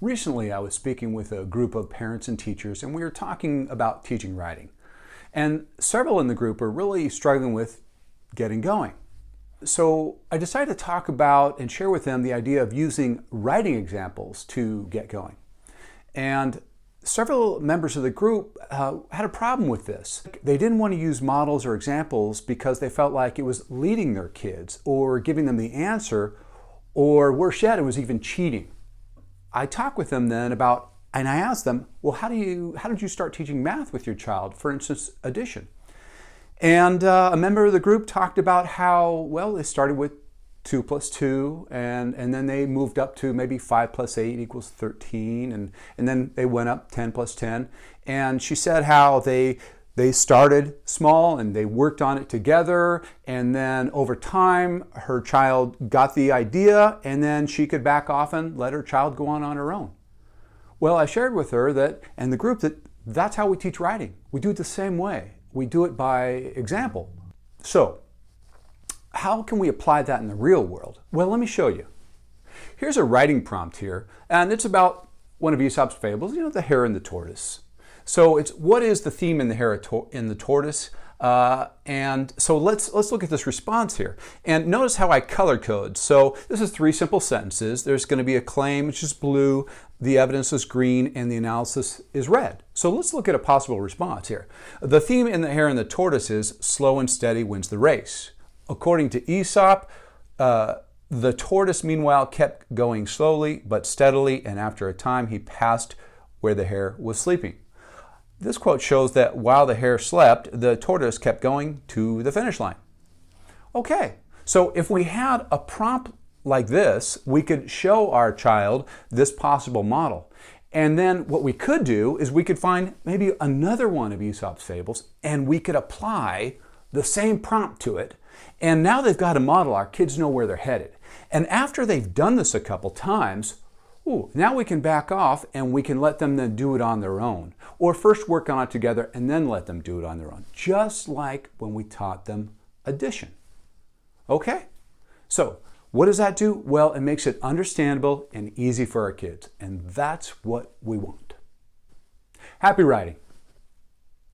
Recently, I was speaking with a group of parents and teachers, and we were talking about teaching writing. And several in the group are really struggling with getting going. So I decided to talk about and share with them the idea of using writing examples to get going. And several members of the group had a problem with this. They didn't want to use models or examples because they felt like it was leading their kids or giving them the answer, or worse yet, it was even cheating. I talked with them then about, and I asked them, well, how did you start teaching math with your child? For instance, addition. And a member of the group talked about how, well, they started with 2 plus 2, and then they moved up to maybe 5 plus 8 equals 13, and then they went up 10 plus 10. And she said how they started small and they worked on it together, and then over time her child got the idea, and then she could back off and let her child go on her own. Well, I shared with her that, and the group, that's how we teach writing. We do it the same way. We do it by example. So, how can we apply that in the real world? Well, let me show you. Here's a writing prompt here, and it's about one of Aesop's fables, the hare and the tortoise. So it's what is the theme in the hare and the tortoise? And so let's look at this response here. And notice how I color code. So this is 3 simple sentences. There's going to be a claim, which is blue, the evidence is green, and the analysis is red. So let's look at a possible response here. The theme in the hare and the tortoise is slow and steady wins the race. According to Aesop, the tortoise meanwhile kept going slowly but steadily, and after a time he passed where the hare was sleeping. This quote shows that while the hare slept, the tortoise kept going to the finish line. Okay, so if we had a prompt like this, we could show our child this possible model. And then what we could do is we could find maybe another one of Aesop's fables, and we could apply the same prompt to it. And now they've got a model. Our kids know where they're headed. And after they've done this a couple times, now we can back off and we can let them then do it on their own. Or first work on it together and then let them do it on their own. Just like when we taught them addition. Okay? So, what does that do? Well, it makes it understandable and easy for our kids. And that's what we want. Happy writing.